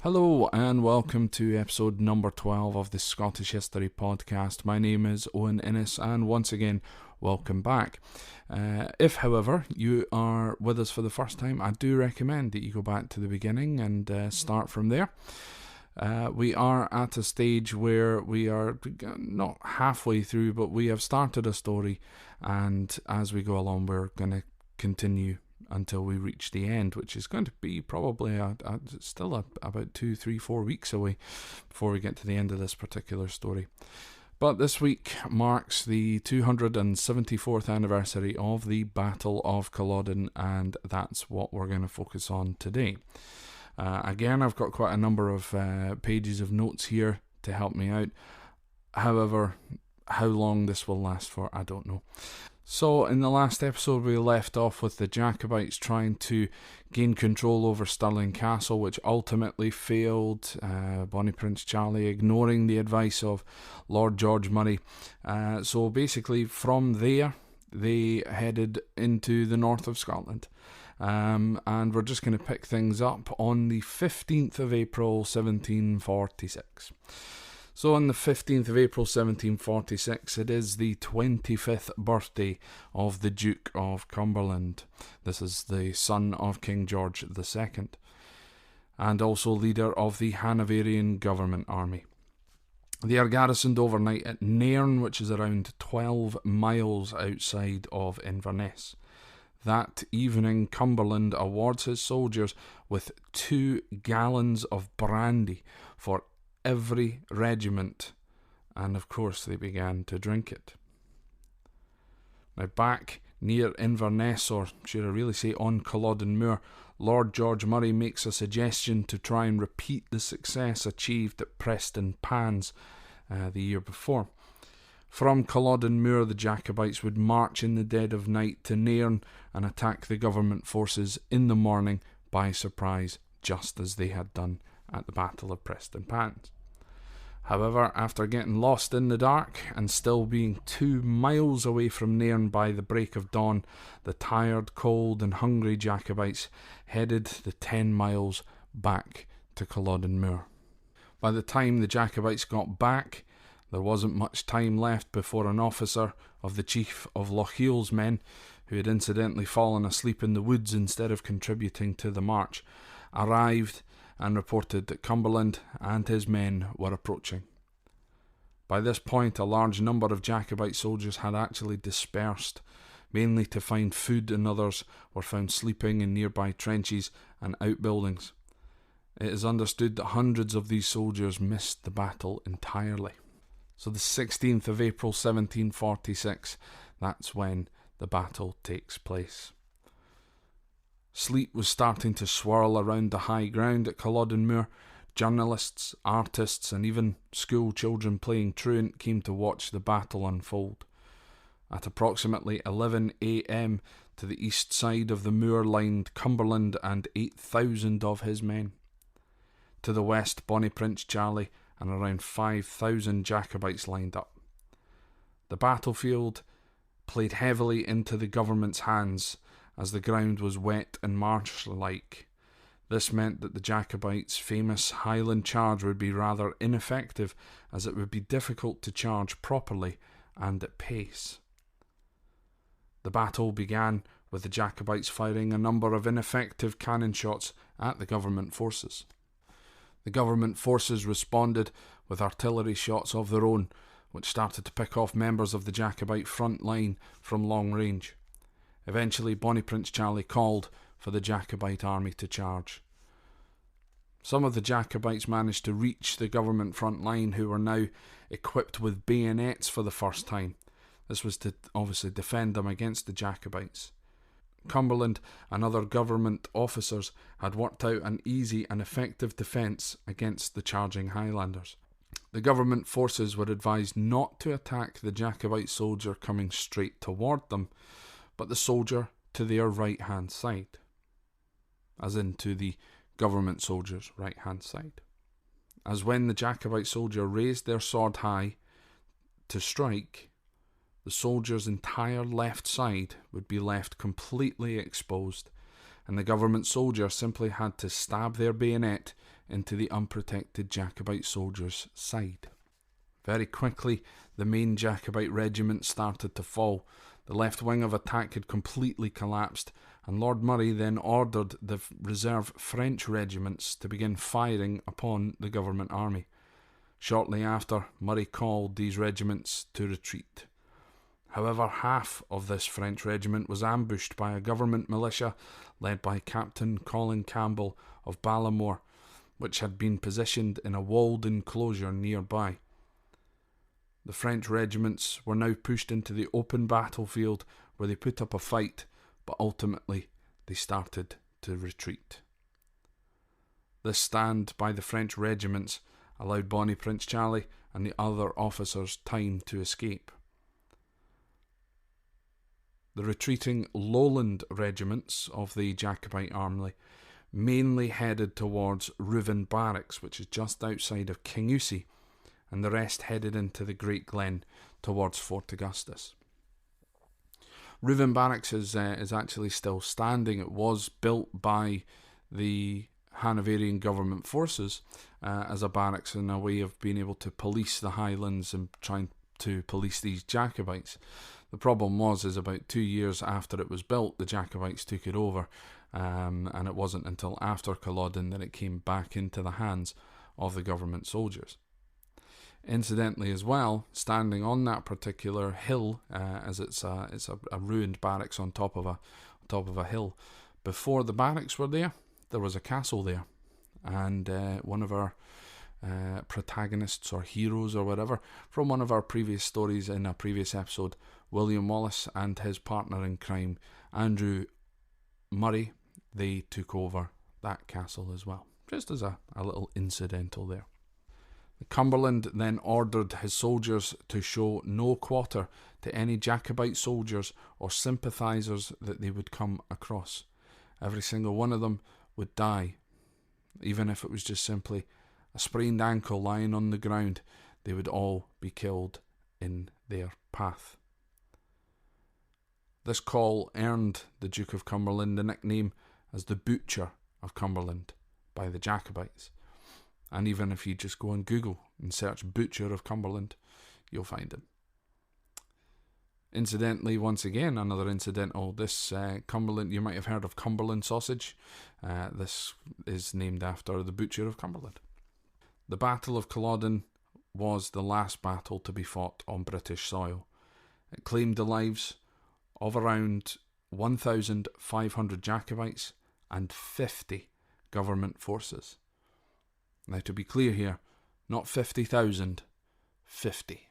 Hello and welcome to episode number 12 of the Scottish History Podcast. My name is Owen and once again, welcome back. If, however, you are with us for the first time, I do recommend that you go back to the beginning and start from there. We are at a stage where we are not halfway through, but we have started a story, and as we go along, we're going to continue until we reach the end, which is going to be probably still about 2, 3, 4 weeks away before we get to the end of this particular story. But this week marks the 274th anniversary of the Battle of Culloden, and that's what we're going to focus on today. Again, I've got quite a number of pages of notes here to help me out. However, how long this will last for, I don't know. So, in the last episode, we left off with the Jacobites trying to gain control over Stirling Castle, which ultimately failed. Bonnie Prince Charlie ignoring the advice of Lord George Murray. So, basically, from there, they headed into the north of Scotland. And we're just going to pick things up on the 15th of April, 1746. So on the 15th of April 1746, it is the 25th birthday of the Duke of Cumberland. This is the son of King George II, and also leader of the Hanoverian government army. They are garrisoned overnight at Nairn, which is around 12 miles outside of Inverness. That evening, Cumberland awards his soldiers with 2 gallons of brandy for every regiment, and of course they began to drink it. Now back near Inverness, or should I really say on Culloden Moor, Lord George Murray makes a suggestion to try and repeat the success achieved at Preston Pans the year before. From Culloden Moor, the Jacobites would march in the dead of night to Nairn and attack the government forces in the morning by surprise, just as they had done at the Battle of Preston Pans. However, after getting lost in the dark and still being 2 miles away from Nairn by the break of dawn, the tired, cold and hungry Jacobites headed the 10 miles back to Culloden Moor. By the time the Jacobites got back, there wasn't much time left before an officer of the chief of Lochiel's men, who had incidentally fallen asleep in the woods instead of contributing to the march, arrived and reported that Cumberland and his men were approaching. By this point, a large number of Jacobite soldiers had actually dispersed, mainly to find food, and others were found sleeping in nearby trenches and outbuildings. It is understood that hundreds of these soldiers missed the battle entirely. So the 16th of April 1746, that's when the battle takes place. Sleet was starting to swirl around the high ground at Culloden Moor. Journalists, artists and even school children playing truant came to watch the battle unfold. At approximately 11 a.m. to the east side of the moor lined Cumberland and 8,000 of his men. To the west, Bonnie Prince Charlie and around 5,000 Jacobites lined up. The battlefield played heavily into the government's hands, as the ground was wet and marsh-like. This meant that the Jacobites' famous Highland charge would be rather ineffective, as it would be difficult to charge properly and at pace. The battle began with the Jacobites firing a number of ineffective cannon shots at the government forces. The government forces responded with artillery shots of their own, which started to pick off members of the Jacobite front line from long range. Eventually, Bonnie Prince Charlie called for the Jacobite army to charge. Some of the Jacobites managed to reach the government front line, who were now equipped with bayonets for the first time. This was to obviously defend them against the Jacobites. Cumberland and other government officers had worked out an easy and effective defence against the charging Highlanders. The government forces were advised not to attack the Jacobite soldier coming straight toward them, but the soldier to their right-hand side, as in to the government soldier's right-hand side. As when the Jacobite soldier raised their sword high to strike, the soldier's entire left side would be left completely exposed, and the government soldier simply had to stab their bayonet into the unprotected Jacobite soldiers' side. Very quickly, the main Jacobite regiment started to fall. The left wing of attack had completely collapsed, and Lord Murray then ordered the reserve French regiments to begin firing upon the government army. Shortly after, Murray called these regiments to retreat. However, half of this French regiment was ambushed by a government militia led by Captain Colin Campbell of Ballamore, which had been positioned in a walled enclosure nearby. The French regiments were now pushed into the open battlefield where they put up a fight, but ultimately they started to retreat. This stand by the French regiments allowed Bonnie Prince Charlie and the other officers time to escape. The retreating lowland regiments of the Jacobite army mainly headed towards Reuven Barracks, which is just outside of Kingussie, and the rest headed into the Great Glen towards Fort Augustus. Reuven Barracks is actually still standing. It was built by the Hanoverian government forces as a barracks and a way of being able to police the Highlands and trying to police these Jacobites. The problem is about 2 years after it was built, the Jacobites took it over, and it wasn't until after Culloden that it came back into the hands of the government soldiers. Incidentally as well, standing on that particular hill, as it's a ruined barracks on top of a hill, before the barracks were there was a castle there, and one of our protagonists or heroes or whatever from one of our previous stories in a previous episode, William Wallace and his partner in crime, Andrew Murray, they took over that castle as well, just as a little incidental there. Cumberland then ordered his soldiers to show no quarter to any Jacobite soldiers or sympathisers that they would come across. Every single one of them would die, even if it was just simply a sprained ankle lying on the ground. They would all be killed in their path. This call earned the Duke of Cumberland the nickname as the Butcher of Cumberland by the Jacobites. And even if you just go on Google and search Butcher of Cumberland, you'll find him. Incidentally, once again, another incidental, this Cumberland, you might have heard of Cumberland sausage. This is named after the Butcher of Cumberland. The Battle of Culloden was the last battle to be fought on British soil. It claimed the lives of around 1,500 Jacobites and 50 government forces. Now, to be clear here, not 50,000, 50.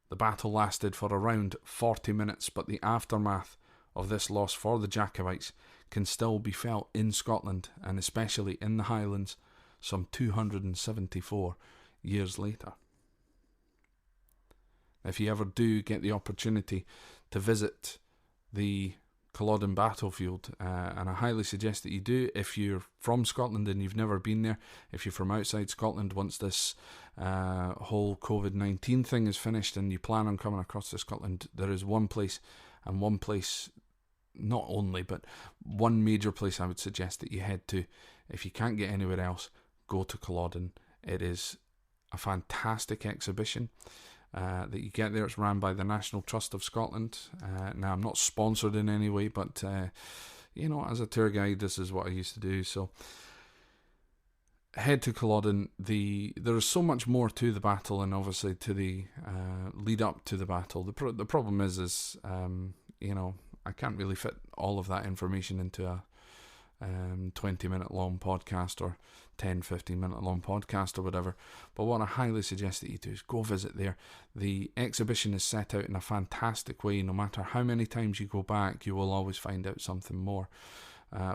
The battle lasted for around 40 minutes, but the aftermath of this loss for the Jacobites can still be felt in Scotland, and especially in the Highlands, some 274 years later. If you ever do get the opportunity to visit the Culloden battlefield, and I highly suggest that you do if you're from Scotland and you've never been there. If you're from outside Scotland, once this whole COVID-19 thing is finished and you plan on coming across to Scotland, there is one place, not only, but one major place I would suggest that you head to. If you can't get anywhere else, go to Culloden. It is a fantastic exhibition that you get there. It's run by the National Trust of Scotland. Now, I'm not sponsored in any way, but as a tour guide, this is what I used to do. So head to Culloden. There is so much more to the battle, and obviously to the lead up to the battle. The problem is I can't really fit all of that information into a 20-minute long podcast or 10-15 minute long podcast or whatever, but what I highly suggest that you do is go visit there. The exhibition is set out in a fantastic way. No matter how many times you go back, you will always find out something more.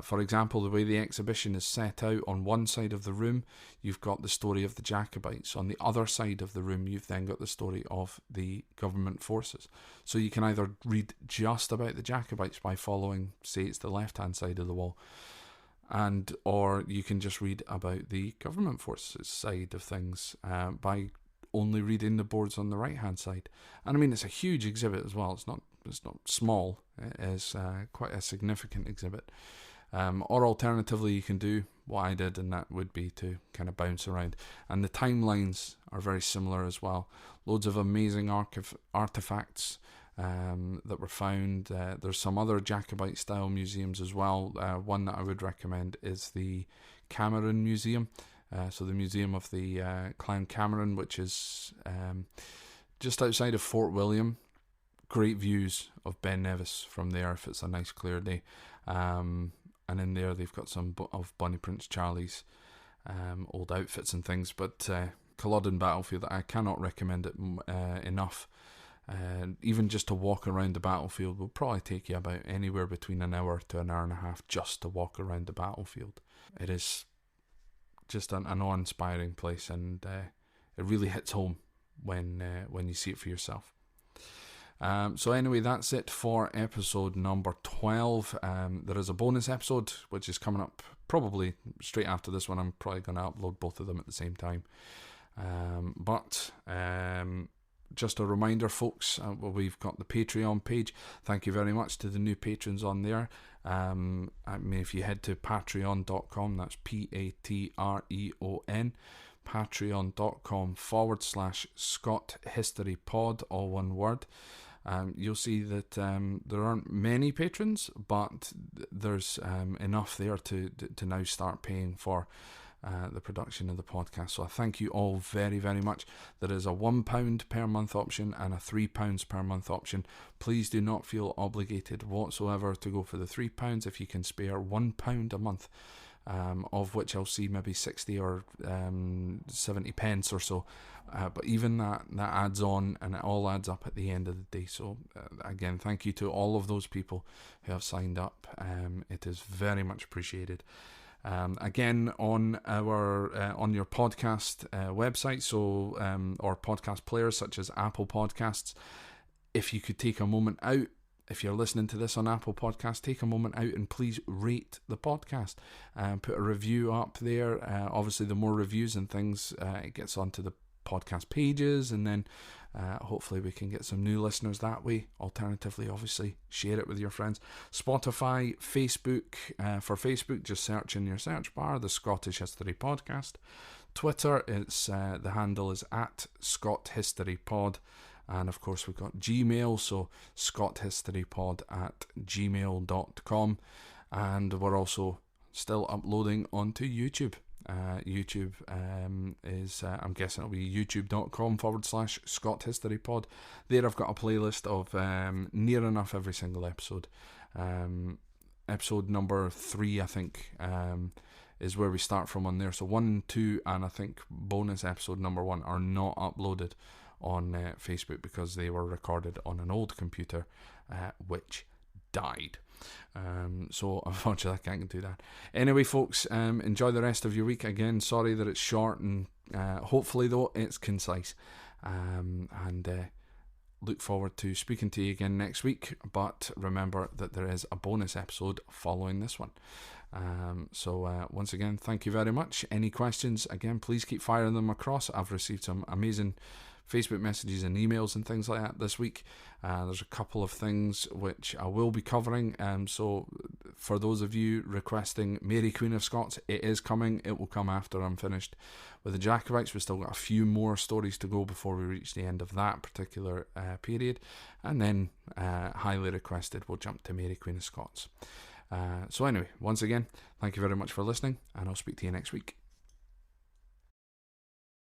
For example, the way the exhibition is set out, on one side of the room you've got the story of the Jacobites. On the other side of the room you've then got the story of the government forces. So you can either read just about the Jacobites by following, say it's the left hand side of the wall, or you can just read about the government forces side of things by only reading the boards on the right hand side. And I mean, it's a huge exhibit as well. It's not small. It is quite a significant exhibit. Or alternatively, you can do what I did, and that would be to kind of bounce around. And the timelines are very similar as well. Loads of amazing artifacts that were found. There's some other Jacobite style museums as well. One that I would recommend is the Cameron Museum. So the Museum of the Clan Cameron, which is just outside of Fort William. Great views of Ben Nevis from there if it's a nice clear day. And in there they've got some of Bonnie Prince Charlie's old outfits and things. But Culloden Battlefield, I cannot recommend it enough. Even just to walk around the battlefield will probably take you about anywhere between an hour to an hour and a half just to walk around the battlefield. It is just an awe-inspiring place, and it really hits home when you see it for yourself. So anyway, that's it for episode number 12. There is a bonus episode which is coming up probably straight after this one. I'm probably going to upload both of them at the same time. But just a reminder, folks, we've got the Patreon page. Thank you very much to the new patrons on there. If you head to patreon.com, that's Patreon, patreon.com/Scott History Pod, all one word. You'll see that there aren't many patrons, but there's enough there to now start paying for the production of the podcast. So I thank you all very, very much. There is a £1 per month option and a £3 per month option. Please do not feel obligated whatsoever to go for the £3 if you can spare £1 a month, of which I'll see maybe 60 or 70 pence or so. But even that adds on, and it all adds up at the end of the day. So again, thank you to all of those people who have signed up. It is very much appreciated. Again, on our on your podcast website, so or podcast players such as Apple Podcasts, if you could take a moment out, if you're listening to this on Apple Podcasts, take a moment out and please rate the podcast and put a review up there. Obviously, the more reviews and things, it gets onto the podcast pages, and then hopefully we can get some new listeners that way. Alternatively, obviously, share it with your friends. Spotify, Facebook. For Facebook, just search in your search bar the Scottish History Podcast. Twitter, it's the handle is @ScottHistoryPod. And of course, we've got Gmail, so scotthistorypod@gmail.com. And we're also still uploading onto YouTube. YouTube is, I'm guessing it'll be youtube.com/ScottHistoryPod. There I've got a playlist of near enough every single episode. Episode number 3, I think, is where we start from on there. So 1, 2, and I think bonus episode number 1 are not uploaded on Facebook because they were recorded on an old computer which died. So unfortunately I can't do that. Anyway, folks, enjoy the rest of your week. Again, sorry that it's short, and hopefully though it's concise, and look forward to speaking to you again next week. But remember that there is a bonus episode following this one. So once again, thank you very much. Any questions, again, please keep firing them across. I've received some amazing Facebook messages and emails and things like that this week. There's a couple of things which I will be covering. So for those of you requesting Mary Queen of Scots, it is coming. It will come after I'm finished with the Jacobites. We've still got a few more stories to go before we reach the end of that particular period. And then, highly requested, we'll jump to Mary Queen of Scots. So anyway, once again, thank you very much for listening, and I'll speak to you next week.